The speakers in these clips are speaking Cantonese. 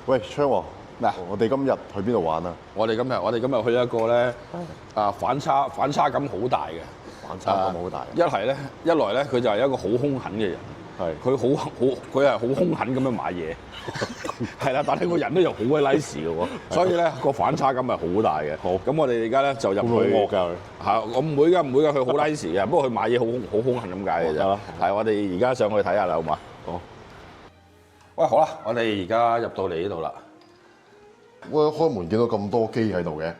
喂，昌王，嗱，我哋今日去邊度玩啊？我哋今日去一個咧反差感好大嘅，反差感好大。一來咧佢就係一個好兇狠嘅人，係佢佢係好兇狠咁樣買嘢，係啦，但係個人咧又好鬼 nice 嘅喎，所以咧個反差感係好大嘅。好，咁我哋而家咧就入會去。唔會惡㗎佢？係，我唔會㗎，佢好 nice 嘅，不過佢買嘢好兇狠咁解嘅啫。得啦係，我哋而家上去睇下啦，好嘛？好。喂，好啦，我哋而家入到嚟呢度啦。我一開門見到咁多機喺度嘅。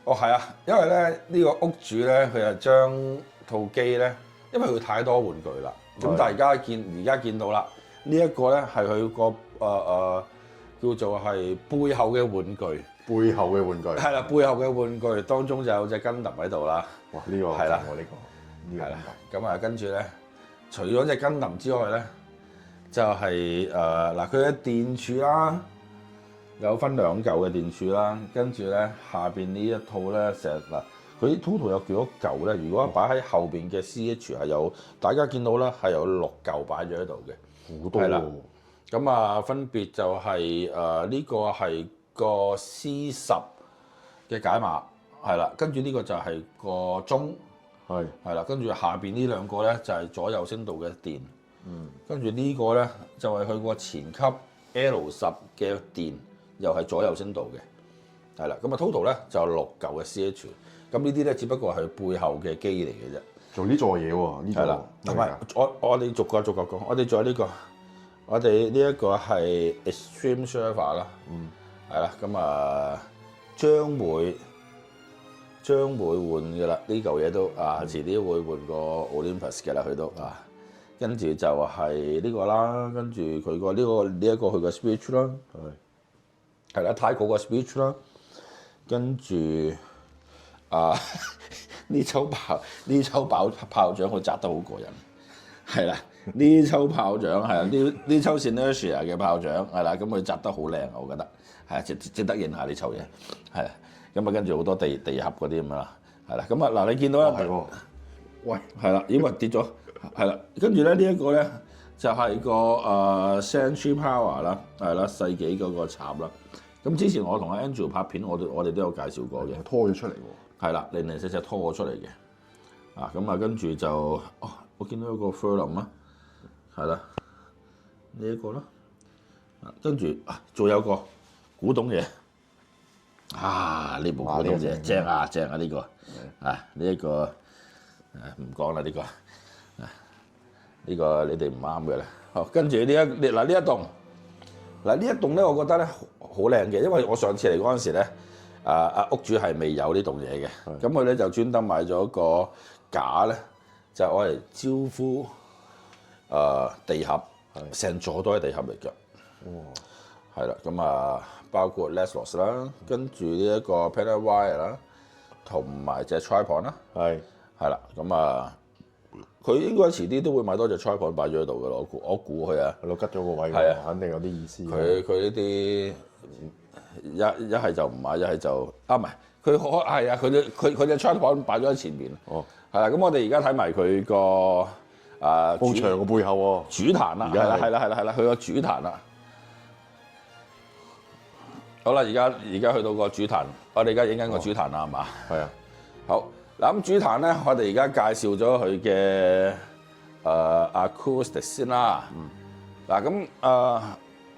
哦，係啊，因為咧呢個屋主咧，佢就將套機咧，因為佢太多玩具啦。咁但係而家見到啦，呢一個咧係佢個叫做係背後嘅玩具。背後嘅玩具。係啦，背後嘅玩具當中就有隻根揼喺度啦。哇！呢個係啦，呢個係啦。咁啊，跟住咧，除咗隻根揼之外咧，就係嗱，佢嘅電柱啦。有分兩嚿嘅電柱啦，跟住咧下邊呢一套咧成日嗱，佢 total 有幾多嚿咧？如果擺喺後邊嘅 CH 係有，大家見到咧係有6嚿擺咗喺度嘅，好多係啦喎。咁啊，分別就係呢個係個 C10嘅解碼，係啦，跟住呢個就係個鐘，係啦，跟住下邊呢兩個咧就係左右聲道嘅電，跟住呢個咧就係佢個前級 L10嘅電。又係左右聲道嘅，係啦，咁啊 total 咧就有6嚿嘅 CH，咁呢啲咧只不過係背後嘅機嚟嘅啫。做呢座嘢喎，呢座。係啦，同埋我哋逐個講，我哋仲有呢個，我哋呢一個係 Extreme Server 啦，係啦，咁啊將會換嘅啦，呢嚿嘢都遲啲會換個 Olympus 嘅啦，佢都跟住就係呢個啦，跟住佢個呢一個佢個 Switch 啦，係啦，Tyco 個 speech 啦，跟住呢抽炮仗佢擲得好過癮，係啦，呢抽炮仗係啦，呢抽 Synertia 嘅炮仗係啦，咁佢擲得好靚啊，我覺得係值得認下呢抽嘢，係啦，咁啊跟住好多地盒嗰啲咁啦，係啦，咁啊嗱你見到啦，係喎，喂，係啦，咦跌咗，係啦，跟住咧呢一個咧就係個Century Power 啦，係啦，世紀嗰個插啦。咁之前我同阿 Andrew 拍片，我哋都有介紹過嘅，拖咗出嚟喎。係啦，零零舍舍拖我出嚟嘅，咁啊跟住就我見到有個 Furlong 啦，係啦，呢一個啦，跟住仲有個古董嘢，呢部古董嘢正啊呢個，呢一個唔講啦呢個，呢個你哋唔啱嘅啦，好跟住呢一棟。嗱呢一棟咧，我覺得咧好靚嘅，因為我上次嚟嗰陣時咧，屋主係未有呢棟嘢嘅，咁佢咧就專登買咗個架咧，就攞嚟招呼地盒，成座都係地盒嚟嘅。係啦，咁包括 Leslos 啦，跟住呢一個 Panel Wire 啦，同埋隻 Tripod 啦，係啦，咁佢應該遲啲都會買多隻 tripod 擺咗喺度嘅咯，我估佢攞吉咗個位，係肯定有啲意思。佢呢啲一係就唔買，一係就唔係佢係啊，佢隻 tripod 擺咗喺前面。係啦，咁我哋而家睇埋佢個幕牆嘅背後喎，主壇啦，係啦，佢個主壇啦。好啦，而家去到個主壇，我哋而家影緊個主壇啦，係嘛？係啊，好。嗱咁主壇咧，我哋而家介紹咗佢嘅acoustic 先啦。嗱咁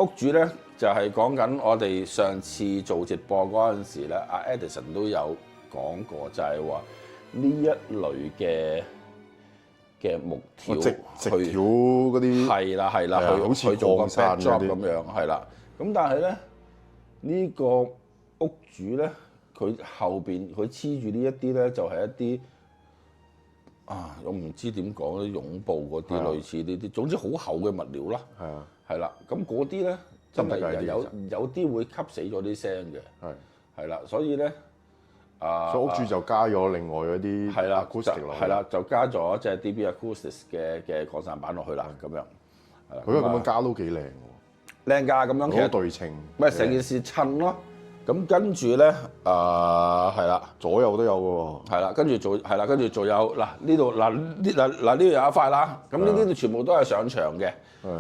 屋主咧就係講緊我哋上次做直播嗰陣時咧，阿 Edison 都有講過，就係話呢一類嘅木條，直條嗰啲係啦，好似做個降 backdrop 咁樣，係啦。咁但係咧呢個屋主咧。佢後邊佢黐住呢一啲咧，就係一啲我唔知點講咧，絨布嗰啲類似呢啲，總之好厚嘅物料啦。係啦，咁嗰啲咧真係有啲會吸死咗啲聲嘅。係啦，所以咧所以屋主就加咗另外嗰啲係啦 acoustic 落去。係啦，就加咗隻 DB Acoustics 嘅擴散板落去啦，咁樣。佢咁樣加都幾靚喎，靚㗎，咁樣其實對稱。咪成件事襯咯。咁跟住咧係啦，左右都有嘅喎。係啦，跟住仲有嗱呢度呢度有一塊啦。咁呢啲全部都係上牆嘅。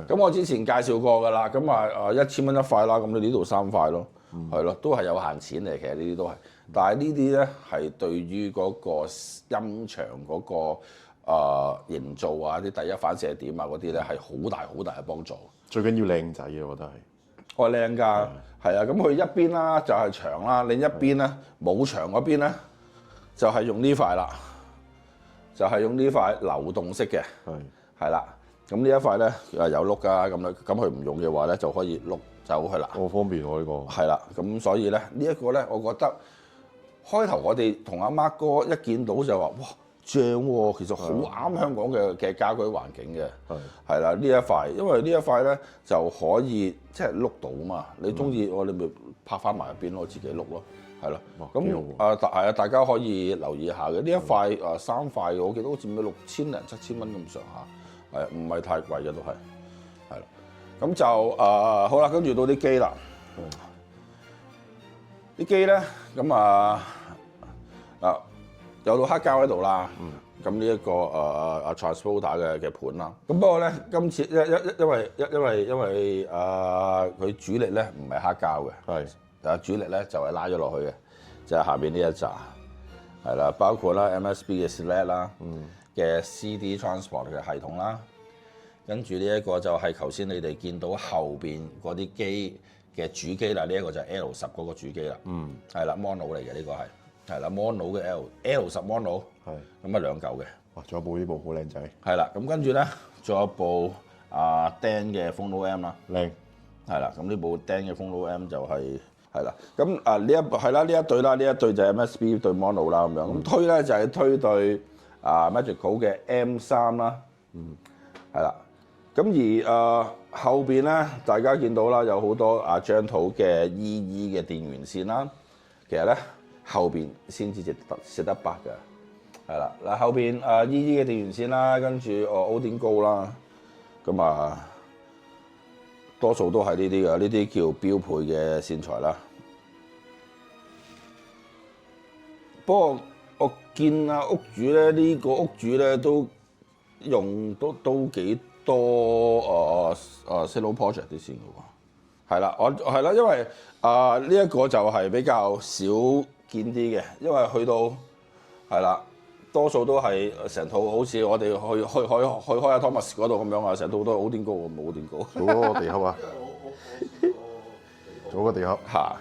咁我之前介紹過㗎啦。咁1000蚊一塊啦。咁你呢度3塊咯，係咯，都係有限錢嚟。其實呢啲都係，但係呢啲咧係對於嗰個音場嗰個營造啊，啲第一反射點啊嗰啲咧係好大嘅幫助。最緊要靚仔嘅，我覺得係。我靚㗎，係啊，咁佢一邊啦就係牆啦，另一邊咧冇牆嗰邊咧就係用呢塊啦，就係用呢塊流動式嘅，係啦。咁呢一塊咧有碌㗎，咁佢唔用嘅話咧就可以碌走去啦。好方便喎呢個。係啦，咁所以咧呢一個咧，我覺得開頭我哋同阿 Mark 哥一見到就話哇正喎，其實好啱香港嘅家居環境嘅，係啦呢一塊，因為呢一塊咧就可以即係碌到嘛，你中意我哋咪拍翻埋入邊咯，自己碌咯，係咯。咁大家可以留意下嘅呢一塊3塊，我記得好似咪6000零7000蚊咁上下，係唔係太貴嘅都係，係啦。咁就好啦，跟住到啲機啦，啲機咧咁有到黑膠喺度啦，咁呢一個transporter 嘅盤啦。咁不過咧，今次因為佢主力咧唔係黑膠嘅，主力咧就係拉咗落去嘅，就係下邊呢一紮，係啦，包括啦 MSB 嘅 Select 啦，嘅 CD transport 嘅系統啦，跟住呢一個就係頭先你哋見到後邊嗰啲機嘅主機啦，呢一個就係 L10嗰個主機啦，係啦 Mono 嚟嘅呢個係。係啦 ，Mono 嘅 L10 Mono， 係咁2嚿嘅。哇，仲有部呢部好靚仔。係啦，咁跟住咧，仲有部Dan 嘅 Phono M 啦，靚。係啦，咁呢部 Dan 嘅 Phono M 就係啦，咁呢一對啦，呢一對就係 MSB 對 Mono 啦咁樣。咁推咧就係推對Magical 嘅 M3啦，係啦。咁而後邊咧，大家見到啦，有好多張土嘅 EE 嘅電源線啦，其實咧。後邊先至食得白嘅，係啦嗱，後邊EE 嘅電源線啦，跟住Odin Go啦，咁多數都係呢啲嘅，呢啲叫標配嘅線材啦。不過我見屋主咧，呢個屋主咧都用都幾多Silo Project 啲線嘅喎，係啦，係啦，因為呢一個就係比較少見啲嘅，因為去到係啦，多數都係成套好似我哋去開阿 Thomas 嗰度咁樣成套都係Odin Go冇Odin Go。做嗰個地盒做個地盒嚇，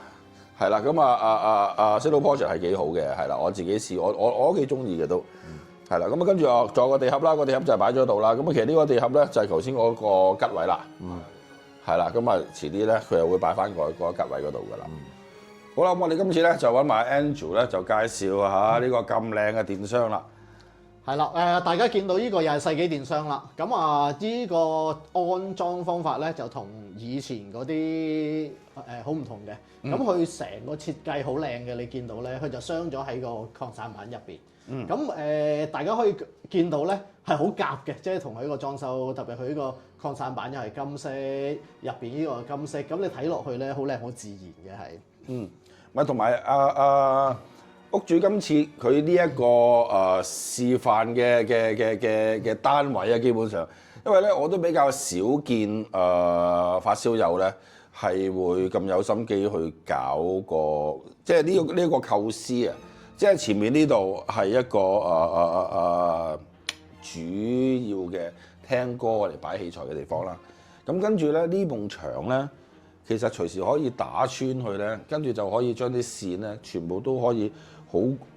係啦，咁Silo Project 係幾好嘅，係啦，我自己試，我都幾中意嘅都，係啦，咁跟住仲有個地盒啦，個地盒就係擺咗喺度啦，咁其實呢個地盒咧就係頭先嗰個吉位啦，係啦，咁遲啲咧佢又會擺翻個吉位嗰度噶啦。好啦，我哋今次咧就揾埋 Andrew 咧，就介紹下呢個咁靚嘅電箱啦。係啦，大家見到呢個又係世紀電箱啦。咁呢個安裝方法咧就同以前嗰啲好唔同嘅。咁佢成個設計好靚嘅，你見到咧，佢就鑲咗喺個擴散板入邊。咁大家可以見到咧係好夾嘅，即係同佢個裝修，特別佢呢個擴散板又係金色，入邊呢個金色，咁你睇落去咧好靚好自然嘅係。咪同埋屋主今次佢呢一個示範嘅單位啊，基本上，因為咧我都比較少見發燒友咧係會咁有心機去搞個，即係呢個構思啊，即係前面呢度係一個主要嘅聽歌嚟擺器材嘅地方啦。咁跟住咧呢埲牆咧。其實隨時可以打穿佢咧，跟住就可以將啲線咧全部都可以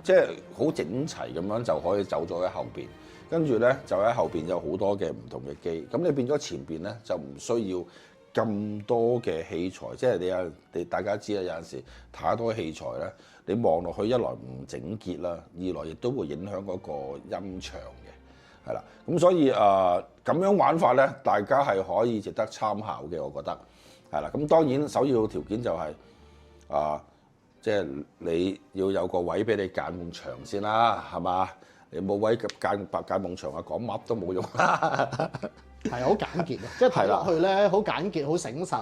即係好整齊咁樣就可以走咗喺後邊。跟住咧就喺後邊有好多嘅唔同嘅機，咁你變咗前邊咧就唔需要咁多嘅器材。即係你大家知啦，有陣時太多器材咧，你望落去一來唔整潔啦，二來亦都會影響嗰個音場嘅，係啦。咁所以咁樣玩法咧，大家係可以值得參考嘅，我覺得。係啦，咁當然首要條件就係即係你要有個位俾你間埲牆先啦，係嘛？你冇位間埲牆講乜都冇用啦。係好簡潔啊！即係睇落去咧，好簡潔、好醒神、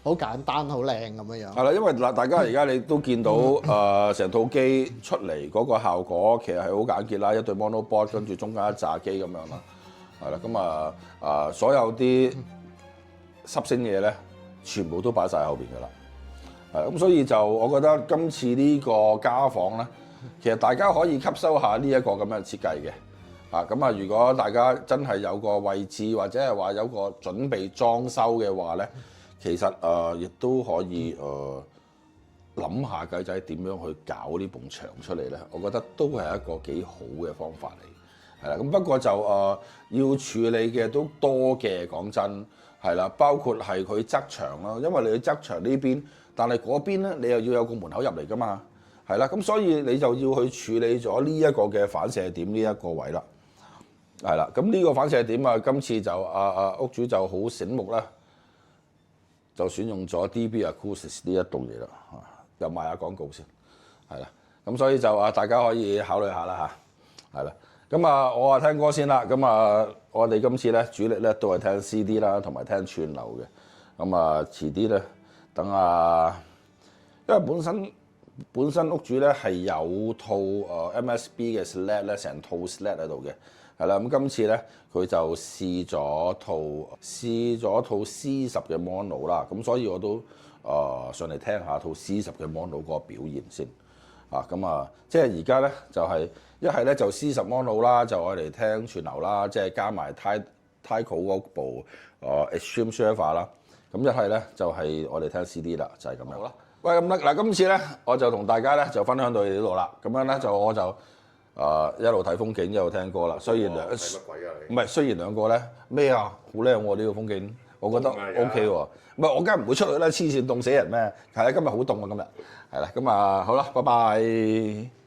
好簡單、好靚咁樣樣。係啦，因為大家而家你都見到成套機出嚟嗰個效果其實係好簡潔啦，一對 mono board 跟住中間一紮機咁樣啦，係啦，咁所有啲濕星嘢咧，全部都擺晒喺後邊㗎啦。係咁，所以就我覺得今次呢個家訪咧，其實大家可以吸收下呢一個咁樣嘅設計嘅。咁如果大家真係有個位置或者係話有個準備裝修嘅話咧，其實亦都可以諗下計仔點樣去搞呢埲牆出嚟咧。我覺得都係一個幾好嘅方法嚟，係啦。咁不過就要處理嘅都多嘅，講真係啦，包括係佢側牆啦，因為你去側牆呢邊，但係嗰邊咧你又要有個門口入嚟㗎嘛，係啦。咁所以你就要去處理咗呢一個嘅反射點呢一個位啦。係啦，咁呢個反射點今次就屋主就好醒目啦，就選用咗 DB Acoustics 呢一棟嘢啦，又賣下廣告先，係啦，咁所以就大家可以考慮下啦嚇，係啦，咁我聽歌先啦，咁我哋今次咧主力咧都係聽 CD 啦，同埋聽串流嘅，咁遲啲咧等因為本身屋主咧係有套MSB 嘅 sled 咧，成套 sled 喺度嘅。係啦，咁今次咧佢就試咗套 C10 嘅 mono 啦，咁所以我都上嚟聽下套 C10 嘅 mono 嗰個表現先。即係而家咧就係一係咧就 C10 mono 啦，就我嚟聽串流啦，即係加埋 Tyco 嗰部Extreme Server 啦。咁一係咧就係我哋聽 CD 啦，就係咁樣。好啦，喂，咁嗱今次咧我就同大家咧就分享到呢度啦。咁樣咧我就一路睇風景一路聽歌啦。雖然睇乜鬼啊你？唔係，雖然兩個咧咩好靚喎呢個風景，我覺得 OK 喎。唔係我梗係唔會出去啦，黐線凍死人咩？係啊，今日好凍啊今日。係啦，咁好啦，拜拜。